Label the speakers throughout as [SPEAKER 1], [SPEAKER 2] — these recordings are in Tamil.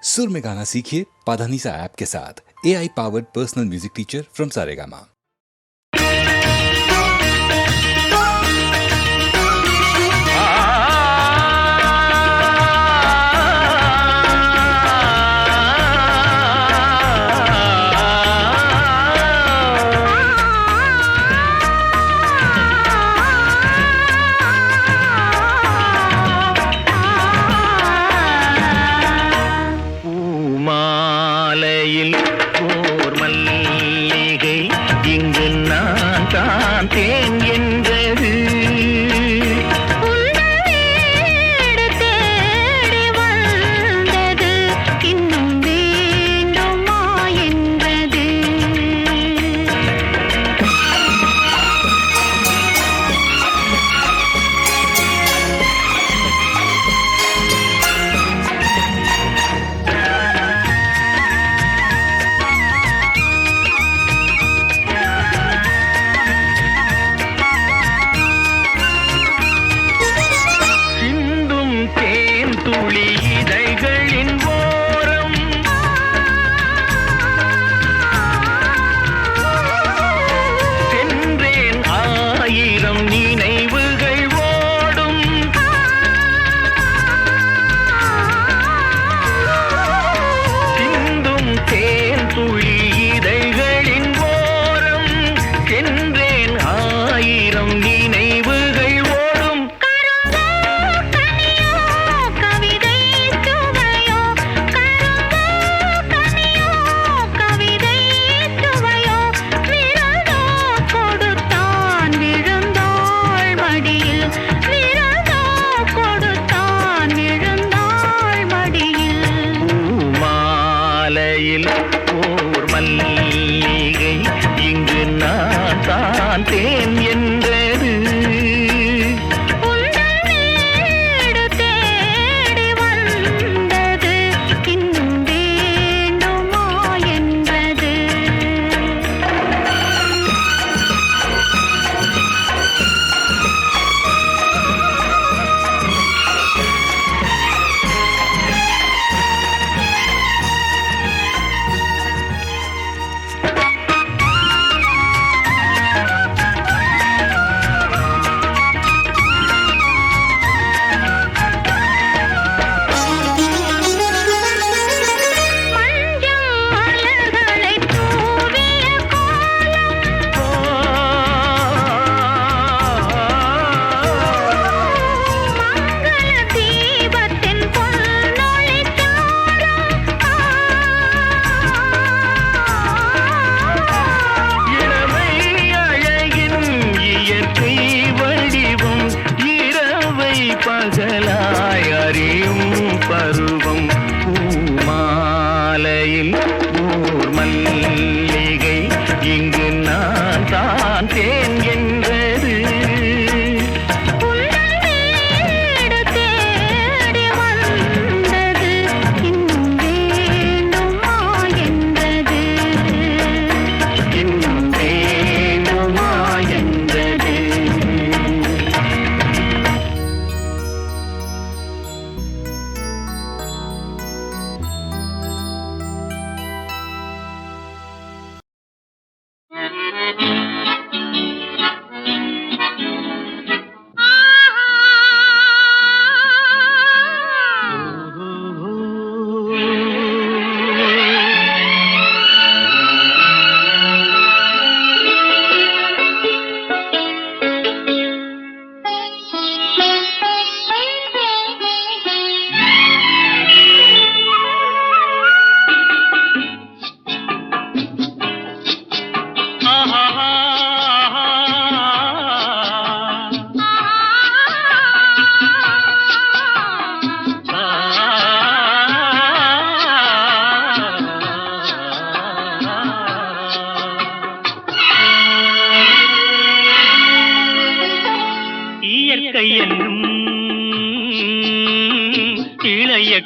[SPEAKER 1] सुर में गाना सीखिए पाधानीसा ऐप के साथ। AI powered personal music teacher from Saregama.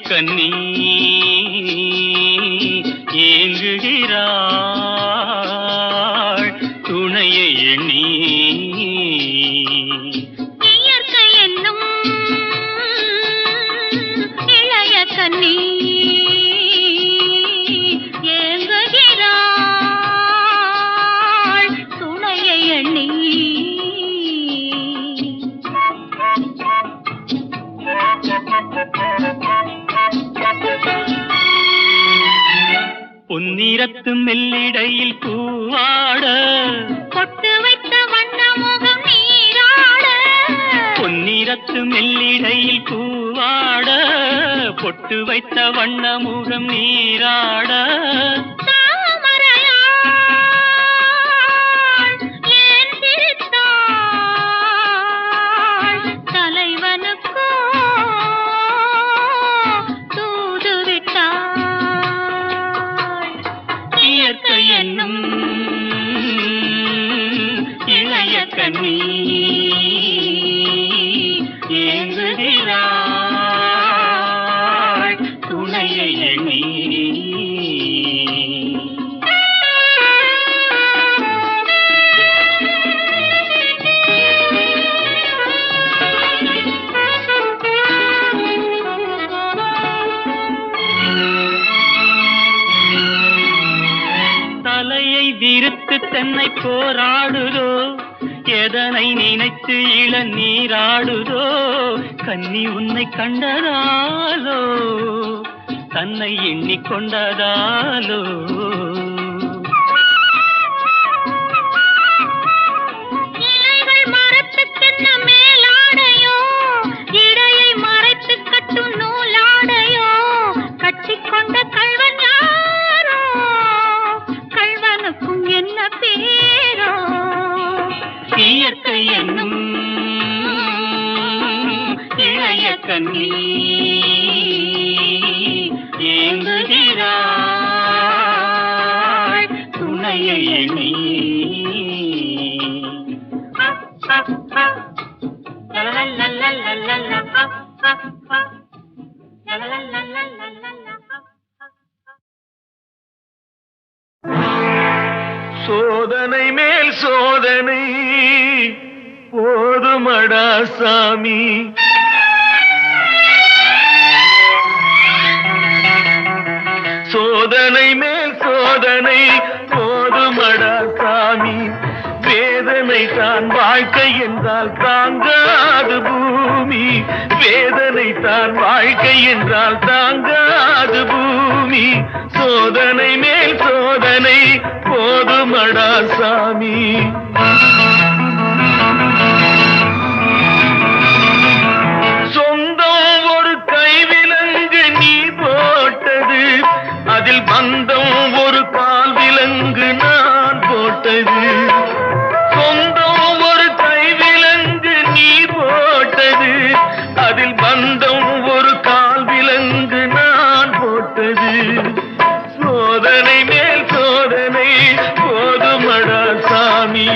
[SPEAKER 2] கண்ணி ஏங்குகிறாள் துணையை எண்ணி
[SPEAKER 3] இயற்கை என்னும் இளைய கண்ணி
[SPEAKER 2] பொன்னிறத்து மெல்லிடையில் பூவாட
[SPEAKER 3] பொட்டு வைத்த வண்ண முகம் நீராட
[SPEAKER 2] பொன்னிறத்து மெல்லிடையில் பூவாட பொட்டு வைத்த வண்ண முகம் நீராட இளைய கண்ணி ஏங்குகிறாள் துணையை எண்ணி விருத்து தன்னை போராடுதோ எதனை நினைத்து இளநீராடுதோ கன்னி உன்னை கண்டதாலோ தன்னை எண்ணிக்கொண்டதாலோ
[SPEAKER 3] இலைகள் மரத்துக்கென்ன மேலாடையோ இடையை மறைத்து கட்டும் நூலாடையோ கட்டிக்கொண்ட கள்வன் யாரோ கள்வனுக்கும் என்ன பேரோ
[SPEAKER 2] இயற்கை என்னும் இளைய கண்ணி ஏங்குகிறாள் துணையை எண்ணி
[SPEAKER 4] சோதனை மேல் சோதனை போதுமடா சாமி சோதனை மேல் சோதனை போதுமடா சாமி வேதனை தான் வாழ்க்கை என்றால் தாங்காது பூமி வேதனை தான் வாழ்க்கை என்றால் தாங்காது பூமி சோதனை மேல் சோதனை போதுமடா சாமி சொந்தம் ஒரு கைவிலங்கு நீ போட்டது அதில் பந்தம் ஒரு கால் விலங்கு நான் போட்டது சொந்தம் ஒரு கைவிலங்கு நீ போட்டது அதில் பந்தம் ஒரு கால் விலங்கு நான் போட்டது சோதனை மேல் சோதனை போதுமடா சாமி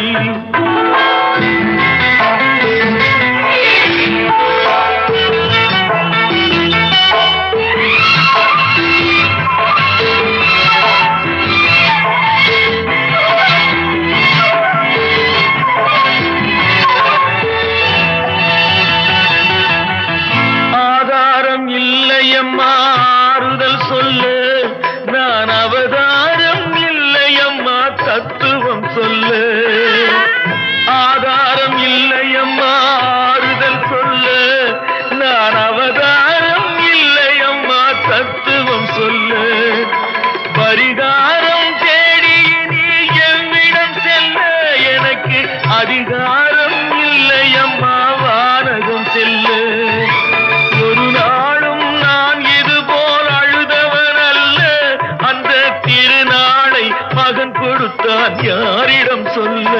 [SPEAKER 4] ஆறுதல் சொல்லு நான் அவதாரம் இல்லையம்மா தத்துவம் சொல்லு ஆதாரம் இல்லையம்மா ஆறுதல் சொல்லு நான் அவதாரம் இல்லையம்மா தத்துவம் சொல்லு பரிகாரம் தேடி நீ எவ்விடம் செல்ல எனக்கு அதிகாரம் இல்லையம்மா வானகம் செல்லு ஒரு நாளும் நான் இது போல் அழுதவன் அல்ல அந்த திருநாளை மகன் கொடுத்தான் யாரிடம் சொல்ல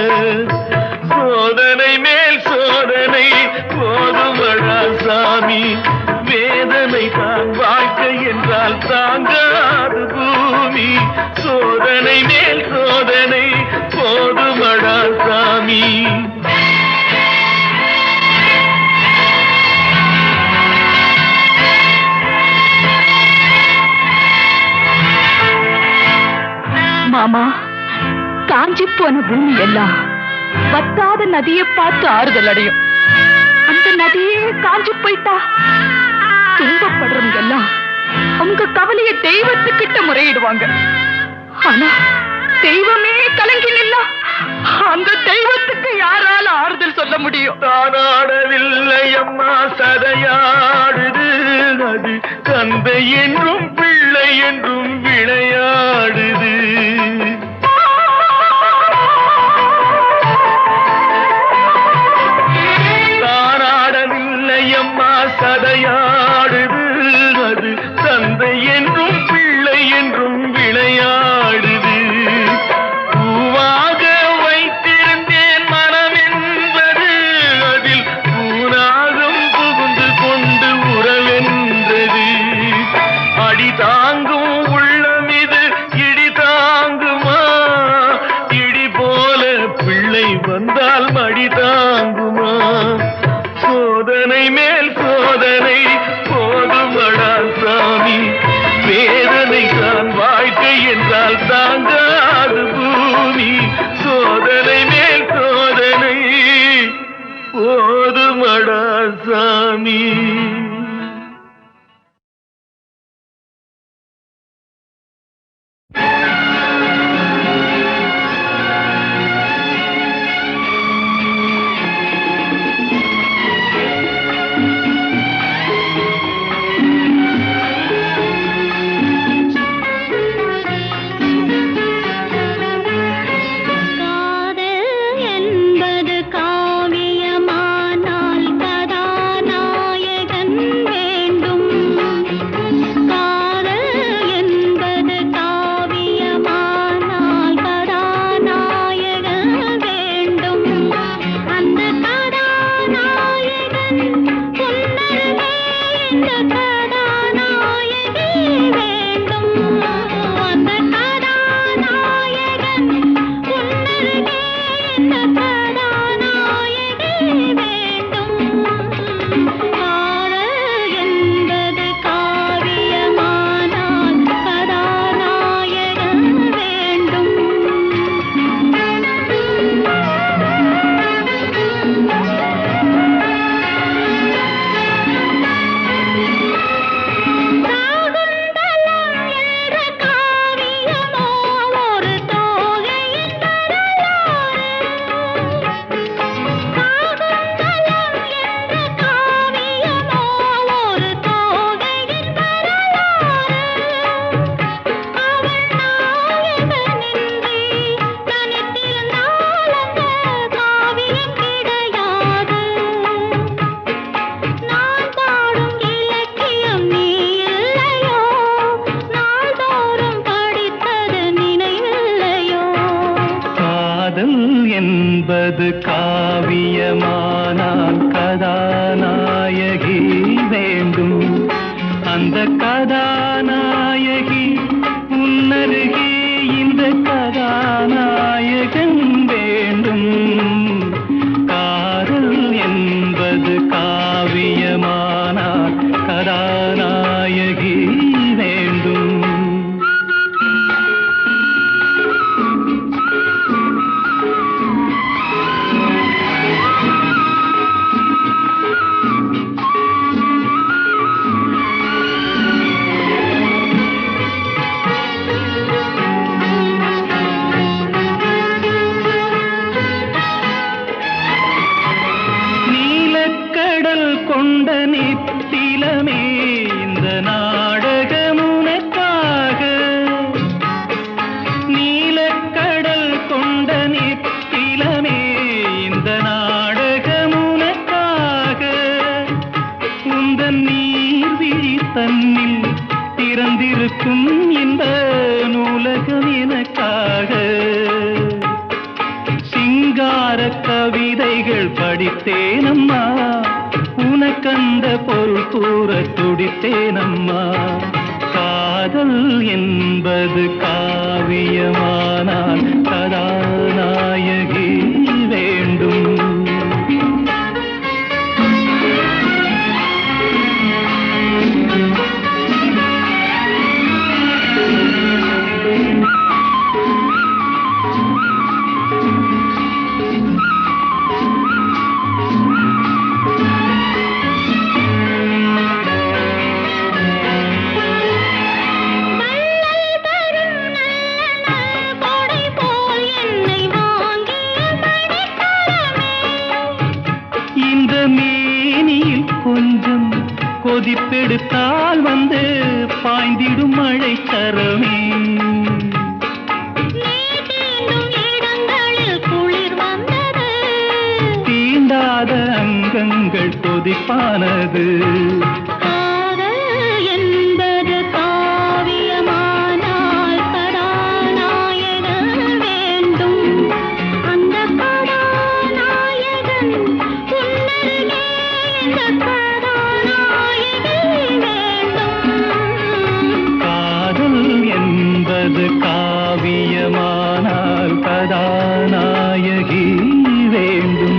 [SPEAKER 4] சோதனை மேல் சோதனை போதுமடா சாமி வேதனை தான் வாழ்க்கை என்றால் தாங்காது பூமி சோதனை மேல் சோதனை போதுமடா சாமி
[SPEAKER 5] மாமா காஞ்சி போன பூமி எல்லாம் வத்தாத நதியை பார்த்து ஆறுதல் அடையும் அந்த நதியே காஞ்சி போயிட்டா துன்பப்படுறவங்க எல்லாம் அவங்க கவலைய தெய்வத்துக்கிட்ட முறையிடுவாங்க ஆனா தெய்வமே கலங்கி நில்லா அந்த தெய்வத்துக்கு யாரால ஆறுதல் சொல்ல முடியும்
[SPEAKER 4] தானாடவில்லை அம்மா சதையாடுது அது தந்தை என்றும் பிள்ளை என்றும் விளையாடுது. தானாடவில்லை அம்மா சதையாடுது. அது தந்தை என்றும் பிள்ளை என்றும் விளையாடுது. பூவாக வைத்திருந்தேன் மனம் என்பது அதில் பூனாகம் புகுந்து கொண்டு உறவென்றது. அடி தாங்கும் உள்ளம் இது இடி தாங்குமா? இடி போல பிள்ளை வந்தால் மடி தாங்குமா? சோதனை மேல் சோதனை போதுமடா சாமி. வேதனை தான் வாழ்க்கை என்றால் தாங்காது பூமி. சோதனை மேல் சோதனை போதுமடா சாமி. என்பது காவியமானால் கதாநாயகி வேண்டும். அந்த கதாநாயகி உன்னருகே இந்த கதாநாயகன் வேண்டும். காதல் என்பது காவியமானால் கதாநாயகி வேண்டும். கொண்ட நித்திலமே இந்த நாடகம் உனக்காக. நீலக்கடல் கொண்ட நித்திலமே இந்த நாடகம் உனக்காக. உந்தன் நீர்விழி தன்னில் திறந்திருக்கும் இந்த நூலகம் எனக்காக. சிங்கார கவிதைகள் படித்தேனம்மா, உனக்கந்த பொருள் கூற துடித்தேனம்மா. காதல் என்பது காவியமானால் கதாநாயகி வேண்டும். கொதிப்பெடுத்தால் வந்து பாய்ந்திடும் மழை சரமே
[SPEAKER 3] நீ தீண்டும் இடங்களில் குளிர் வந்தது
[SPEAKER 4] தீண்டாத அங்கங்கள் கொதிப்பானது
[SPEAKER 3] காதல் என்பது காவியமானால் கதாநாயகன் வேண்டும் அந்த கதாநாயகன் உன்னருகே இந்த கதாநாயகி வேண்டும்
[SPEAKER 4] காதல் என்பது காவியமானால் கதாநாயகி வேண்டும்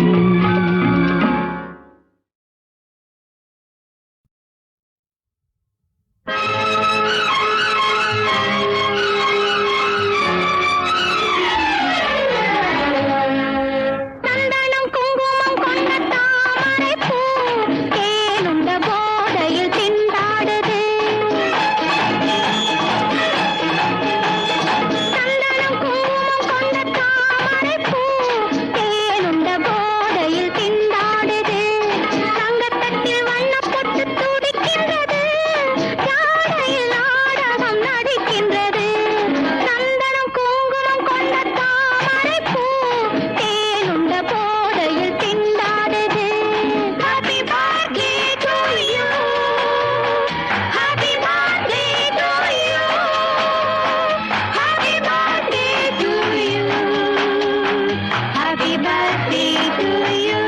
[SPEAKER 3] சந்தனம் குங்குமம் கொண்ட தாமரைப் பூ தேனுண்ட போதையில் திண்டாடுது சந்தனம் குங்குமம் கொண்ட தாமரைப் பூ தேனுண்ட போதையில் திண்டாடுது தங்கத்தட்டில் வண்ணப்பொட்டு துடிக்கின்றது ஜாடையில் நாடகம் நடிக்கின்றது சந்தனம் குங்குமம் கொண்ட தாமரைப் பூ தேனுண்ட போதையில் திண்டாடுது Happy birthday to you Happy birthday to you Happy birthday to you Happy birthday to you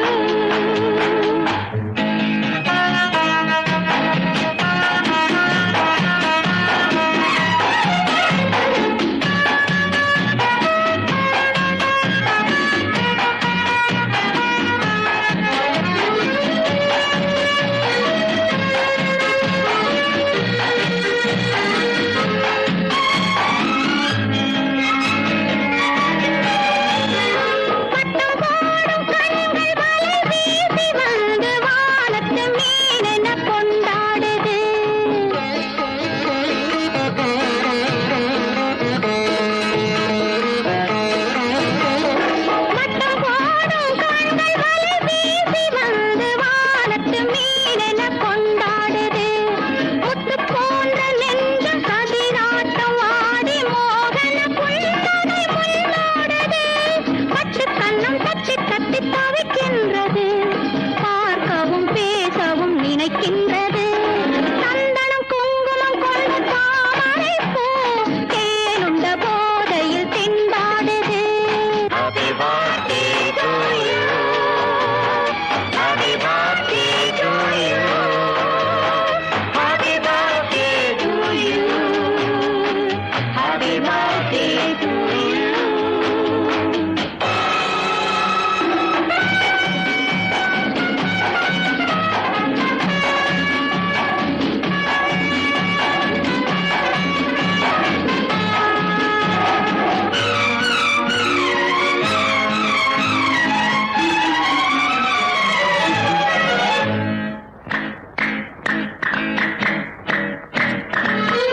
[SPEAKER 3] வட்டம் போடும் கண்கள் வலை வீசி வந்து வானத்து மீனென கொண்டாடுது வட்டம் போடும் கண்கள் வலை வீசி வந்து வானத்து மீனென கொண்டாடுது முத்து போன்ற நெஞ்சம் கதிராட்டம் ஆடி மோகன புன்னகை முன்னோடுது பட்டு கண்ணம் தட்டி தட்டி தவிக்கின்றது பார்க்கவும் பேசவும் நினைக்கின்றது சந்தனம் குங்குமம் கொண்ட தாமரைப் பூ தேனுண்ட போதையில் திண்டாடுது Happy birthday to you Happy birthday to you Happy birthday to you Happy birthday to you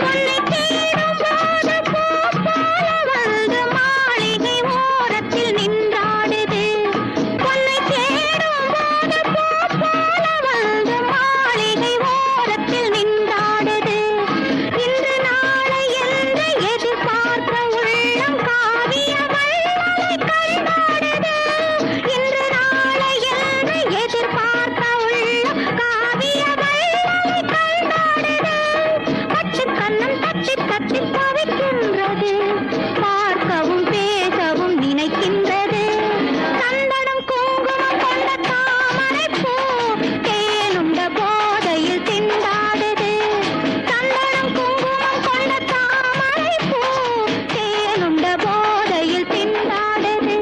[SPEAKER 3] உன்னை தேடும் போது பூ போல வந்து மாளிகை ஓரத்தில் நின்றாடுது உன்னை தேடும் போது பூ போல வந்து மாளிகை ஓரத்தில் நின்றாடுது இன்று நாளை என்று எதிர்பார்த்த உள்ளம் காவிய வள்ளலை கண்டாடுது இன்று நாளை என்று எதிர்பார்த்த உள்ளம் காவிய வள்ளலை கண்டாடுது பட்டு கண்ணம் தட்டி தட்டி தவிக்கின்றது பார்க்கவும் பேசவும் நினைக்கின்றது சந்தனம் குங்குமம் கொண்ட தாமரைப் பூ தேனுண்ட போதையில் திண்டாடுது சந்தனம் குங்குமம் கொண்ட தாமரைப் பூ தேனுண்ட போதையில் திண்டாடுது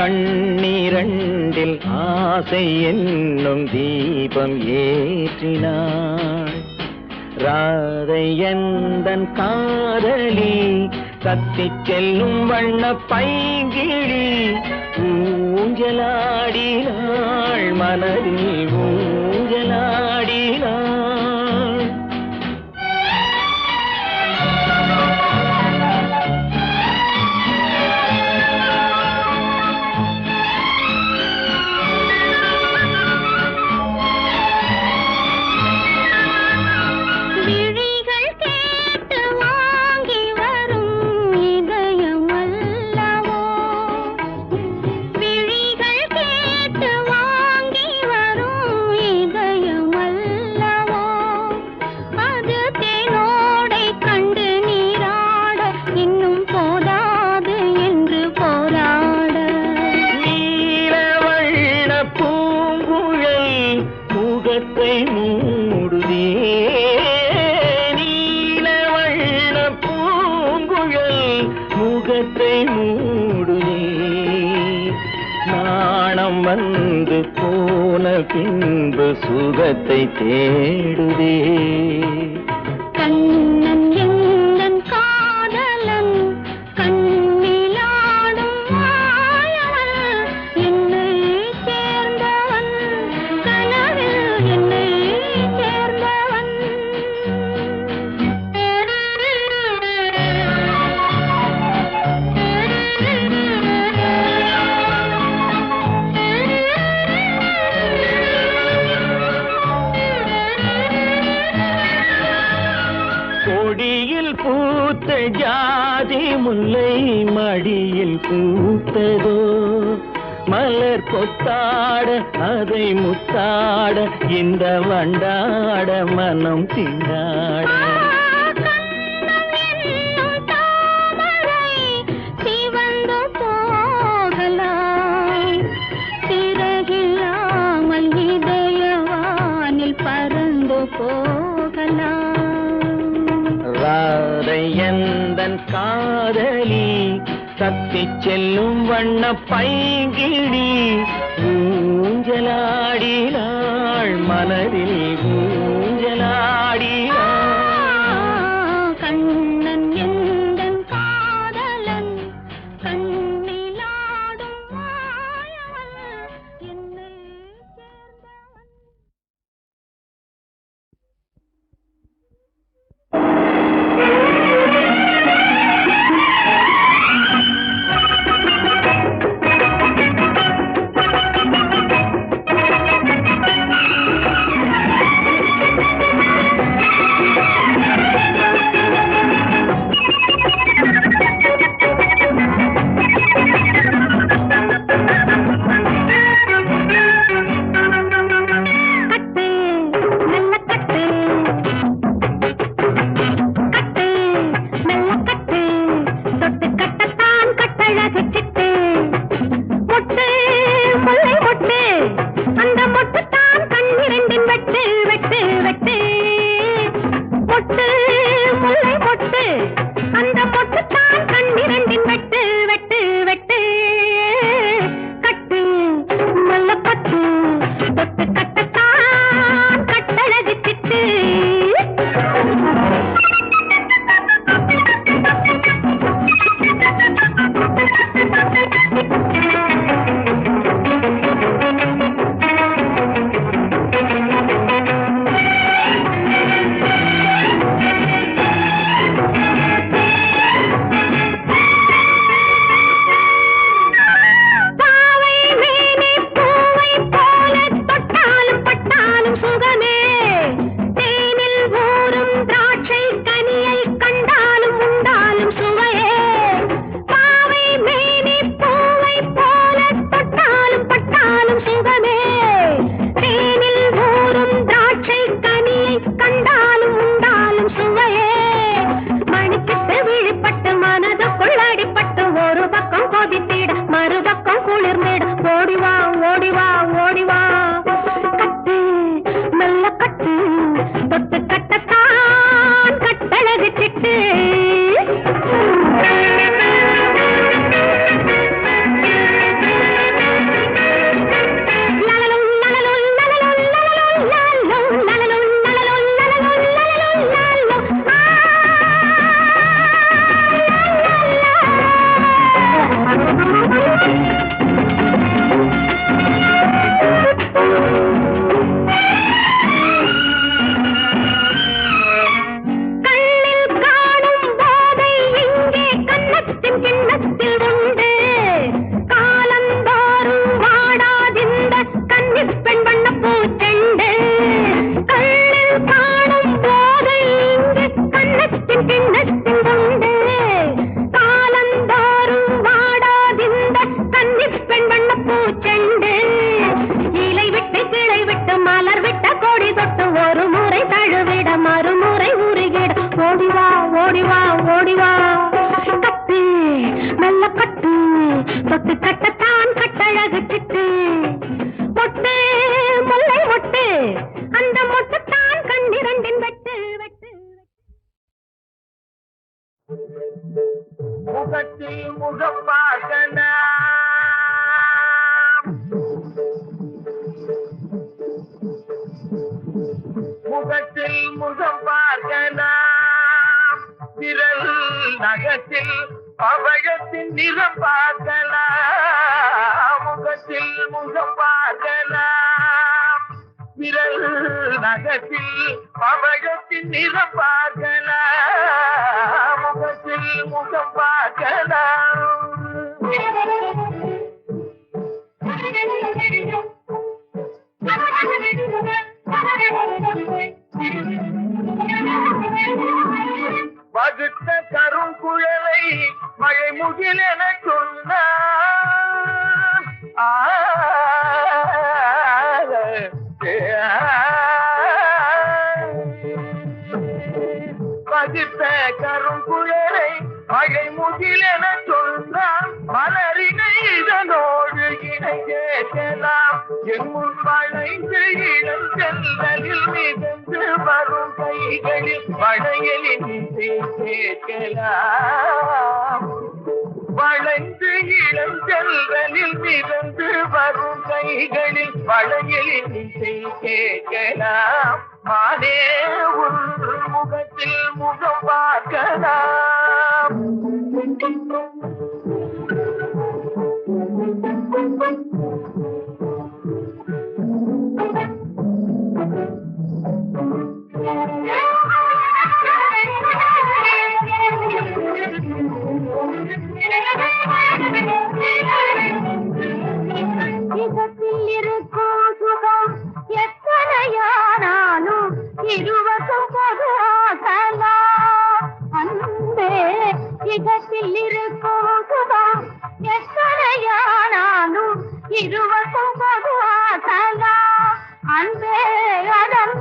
[SPEAKER 6] கண்ணிரண்டில் ஆசை என்னும் தீபம் ஏற்றினாள். ராதை எந்தன் காதலி கத்திச் செல்லும் வண்ண பைங்கிழி ஊஞ்சலாடினாள், மனதில் ஊஞ்சலாடினாள்.
[SPEAKER 3] விழிகள் கேட்டு வாங்கி வரும் இதயம் அல்லவோ, விழிகள் கேட்டு வாங்கி வரும் இதயம் அல்லவோ, அது தேனோடை கண்டு நீராட இன்னும் போதாது என்று போராட.
[SPEAKER 6] நீலவண்ண பூங்குழல் முகத்தை மூடுதே, நீலவண்ண பூங்குழல் முகத்தை மூடுதே. நாணம் வந்து போன பின்பு சுகத்தை தேடுதே.
[SPEAKER 3] கண்ணன் எந்தன் காதலன் கண்ணிலாடும் மாயவன், என்னை சேர்ந்தவன் கனவில் என்னை சேர்ந்தவன்.
[SPEAKER 6] கொடியில் பூத்த ஜாதி முல்லை மடியில் பூத்ததோ, மலர் கொத்தாட அதை முத்தாட இந்த வண்டாட மனம் திண்டாட.
[SPEAKER 3] கண்ணம் என்னும் தாமரை சிவந்து போகலாம், சிறகில்லாமல் இதயவானில் பறந்து போகலாம்.
[SPEAKER 6] ராதை எந்தன் காதலி தத்திச் செல்லும் வண்ண பைங்கிழி ஊஞ்சலாடினாள், மனதில் ஊஞ்சலாடினாள்.
[SPEAKER 3] கண்ணன் எந்தன் காதலன் கண்ணிலாடும் மாயவன், என்னை சேர்ந்தவன். பூச்செண்டு இலை விட்டு கிளை விட்டு மலர் விட்ட கொடி தொட்டு ஒரு முறை தழுவிட மறுமுறை உருகிட ஓடிவா ஓடிவா ஓடிவா கட்டு நல்ல கட்டு தொட்டு கட்டத்தான் கட்டழகு சிட்டு மொட்டு முல்லை மொட்டு அந்த மொட்டுத்தான் கண்ணிரண்டின் வெட்டு வெட்டு
[SPEAKER 6] முகத்தில் முகம் பார்க்கனா முகத்தில் முகம் பார்க்கலாம் விரல் நகத்தில் அவயத்தின் நிறம் பார்க்கலாம் முகத்தில் முகம் பார்க்கலாம் விரல் நகத்தில் அவயத்தின் நிறம் பார்க்கலாம் முகத்தில் முகம் பார்க்கலாம் வகுத்த கருங்குழலை மழை முகில் என சொன்னான் வகுத்த கருங்குழலை மழை முகில் என சொன்னான் மலரினை இதனோடு இணை கேட்கலாம் என் முன் வளைந்து இளம் செல்லலில் மிதந்து வரும் கைகளில் வளையலின் இசை கேட்கலாம் வளைந்து இளம் செல்லலில் மிதந்து வரும் கைகளில் வளையலின் இசை கேட்கலாம் மானே உன் முகத்தில் முகம் பார்க்கலாம்
[SPEAKER 3] இதத்தில் இருக்கும் சுகம் எத்தனையானாலும் இருவரும் பொது ஆகலாம் அன்பே இதத்தில் இருக்கும் சுகம் எத்தனையானாலும் இருவரும் பொது ஆகலாம் அன்பே அதன்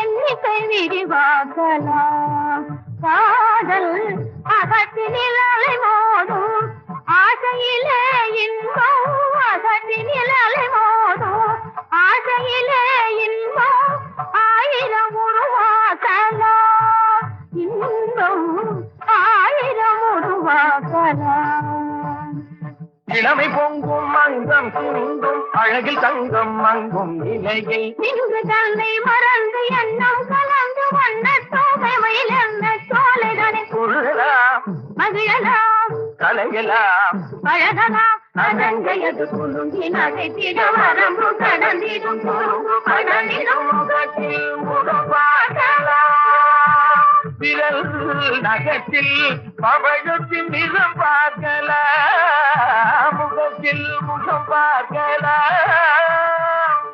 [SPEAKER 3] எண்ணிக்கை விரிவாக்கலாம் காதல் அகத்தினில் அலை மோதும் ஆசையிலே இன்பம் அகத்தினில் அலை மோதும் ஆசையிலே இன்பம் ஆயிரம் உருவாக்கலாம் இன்பம் ஆயிரம் உருவாக்கலாம்
[SPEAKER 6] இளமை பொங்கும் மங்கம் குண்டும் அழகில் தங்கம் மங்கும் நிலையில்
[SPEAKER 3] இன்று தன்னை மறந்து எண்ணம் கலந்து வண்ண தோகைமையில் என்ன சோலைதனை
[SPEAKER 6] குழலாம்
[SPEAKER 3] மகிழலாம்
[SPEAKER 6] கலையலாம்
[SPEAKER 3] பழகலாம் அதங்கையது குலுங்கி நகைத்திட வரம்பு கடந்திடும் குறும்பு கடந்திடும்
[SPEAKER 6] முகத்தில் முகம் பார்க்கலாம் விரல் நகத்தில் அவயத்தின் நிறம் பார்க்கலாம் முகத்தில் முகம் பார்க்கலாம்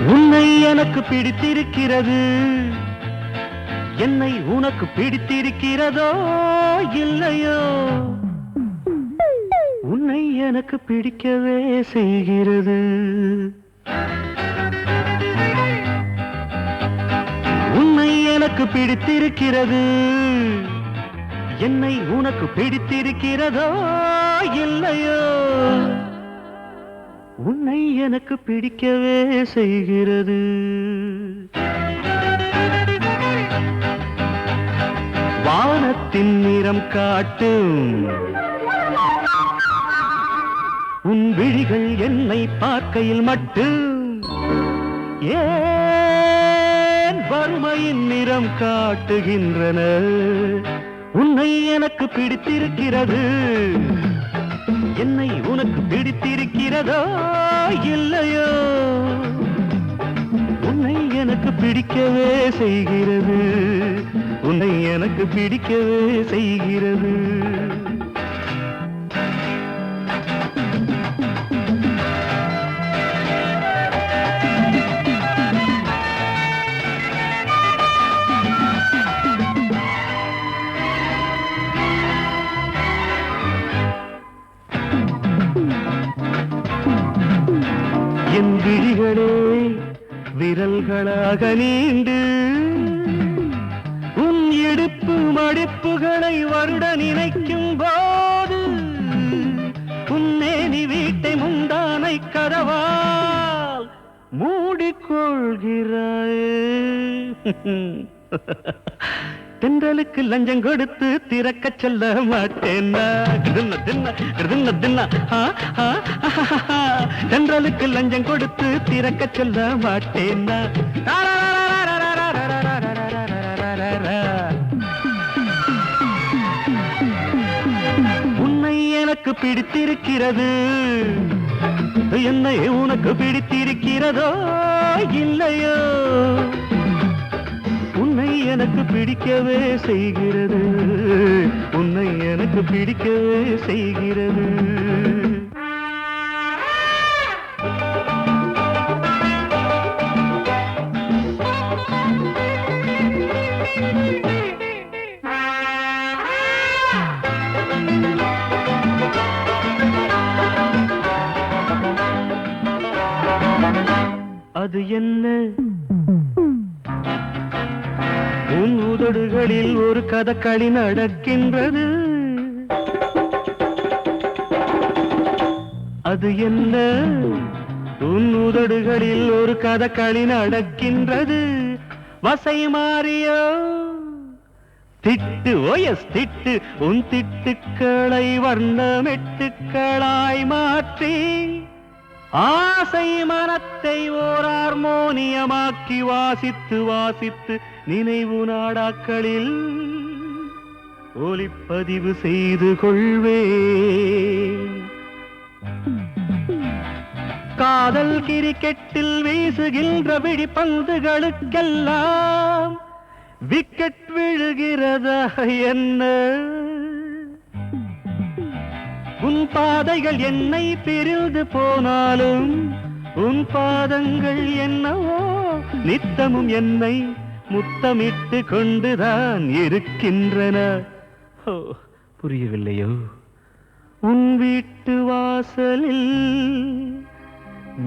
[SPEAKER 4] உன்னை எனக்கு பிடித்திருக்கிறது என்னை உனக்கு பிடித்திருக்கிறதோ இல்லையோ உன்னை எனக்கு பிடிக்கவே செய்கிறது உன்னை எனக்கு பிடித்திருக்கிறது என்னை உனக்கு பிடித்திருக்கிறதோ இல்லையோ உன்னை எனக்கு பிடிக்கவே செய்கிறது வானத்தின் நிறம் காட்டும் உன் விழிகள் என்னை பார்க்கையில் மட்டும் ஏன் வறுமையின் நிறம் காட்டுகின்றன உன்னை எனக்கு பிடித்திருக்கிறது என்னை உனக்கு பிடித்திருக்கிறதோ இல்லையோ உன்னை எனக்கு எனக்கு பிடிக்கவே செய்கிறது, உன்னை எனக்கு பிடிக்கவே செய்கிறது. என் விழிகளே விரல்களாக நீண்டு உன் இடுப்பு மடிப்புகளை வருட நினைக்கும் போது உன்னே நீ வீட்டை முந்தானை கதவால் மூடிக்கொள்கிறாயே. தென்றலுக்கு லஞ்சம் கொடுத்து திறக்க சொல்ல மாட்டேன். தென்றலுக்கு லஞ்சம் கொடுத்து திறக்க சொல்ல மாட்டேன். உன்னை எனக்கு பிடித்திருக்கிறது, என்னை உனக்கு பிடித்திருக்கிறதோ இல்லையோ, உன்னை எனக்கு பிடிக்கவே செய்கிறது, உன்னை எனக்கு பிடிக்கவே செய்கிறது. அது என்ன உன் உதடுகளில் ஒரு கதகளி நடக்கின்றது, அது என்ன உன் உதடுகளில் ஒரு கதகளி நடக்கின்றது. வசை மாறியோ திட்டு ஓயஸ் திட்டு உன் திட்டுக்களை வர்ணமெட்டுக்களாய் மாற்றி ஆசை மனத்தை ஓர் ஹார்மோனியமாக்கி வாசித்து வாசித்து நினைவு நாடாக்களில் ஒலிப்பதிவு செய்து கொள்வேன். காதல் கிரிக்கெட்டில் வீசுகின்ற விழிப்பந்துகளுக்கெல்லாம் விக்கெட் விழுகிறதா என்ன? உன் பாதைகள் என்னை பிரிந்து போனாலும் உன் பாதங்கள் என்னவோ நித்தமும் என்னை முத்தமிட்டு கொண்டுதான் இருக்கின்றன. புரியவில்லையோ? உன் வீட்டு வாசலில்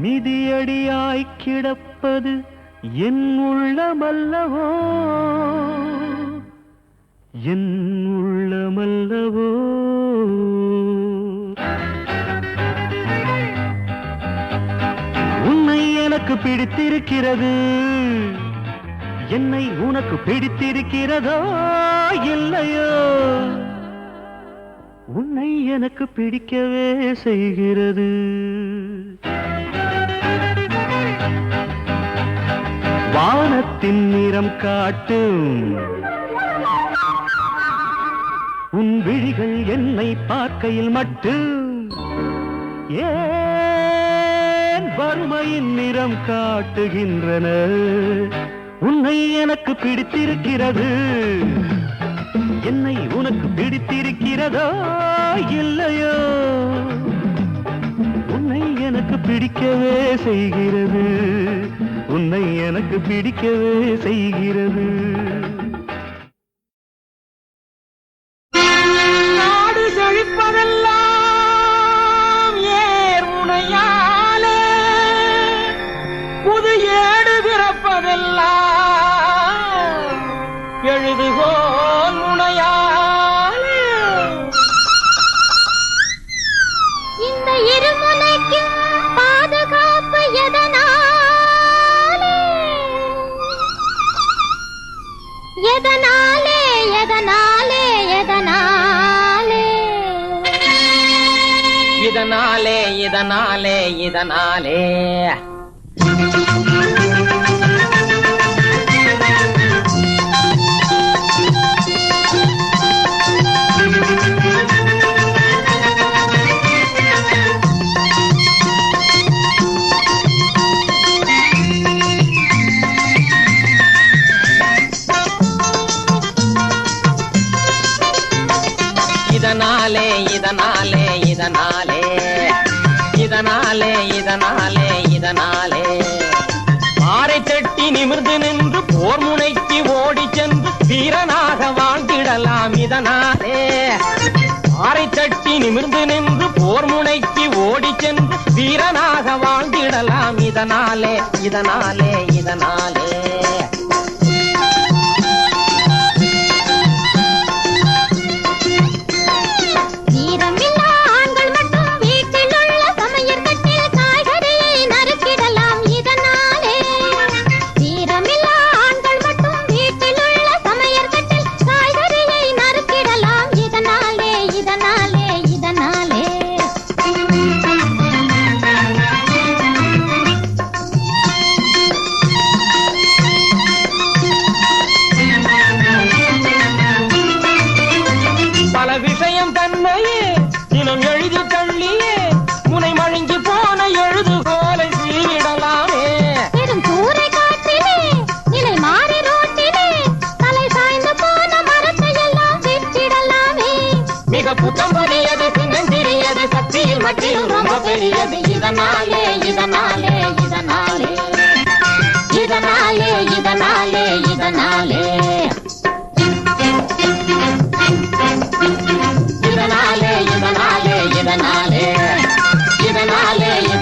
[SPEAKER 4] மிதியடியாய் கிடப்பது என் உள்ளமல்லவோ, என் உள்ளமல்லவோ. உன்னை எனக்கு பிடித்திருக்கிறது, என்னை உனக்கு பிடித்திருக்கிறதோ இல்லையோ, உன்னை எனக்கு பிடிக்கவே செய்கிறது. வானத்தின் நிறம் காட்டும் உன் விழிகள் என்னை பார்க்கையில் மட்டும் ஏன் வறுமையின் நிறம் காட்டுகின்றன. உன்னை எனக்கு பிடித்திருக்கிறது, என்னை உனக்கு பிடித்திருக்கிறதோ இல்லையோ, உன்னை எனக்கு பிடிக்கவே செய்கிறது, உன்னை எனக்கு பிடிக்கவே செய்கிறது.
[SPEAKER 6] நாடு செழிப்பதெல்லாம் ஏர் முனையாலே, புது ஏடு பிறப்பதெல்லாம் எழுதுகோல் முனையாலே.
[SPEAKER 3] இந்த இருமுனைக்கு பாதுகாப்பு எதனாலே, எதனாலே, எதனாலே, எதனாலே,
[SPEAKER 6] இதனாலே இதனாலே இதனாலே.
[SPEAKER 7] நிமிர்ந்து நின்று போர் முனைக்கு ஓடி சென்று வீரனாக வாழ்ந்திடலாம் இதனாலே. ஆரை தட்டி நிமிர்ந்து நின்று போர் முனைக்கு ஓடி சென்று வீரனாக வாழ்ந்திடலாம் இதனாலே இதனாலே இதனாலே. இதனாலே இதனாலே இதனாலே இதனாலே இதனாலே இதனாலே இதனாலே இதனாலே இதனாலே இதனாலே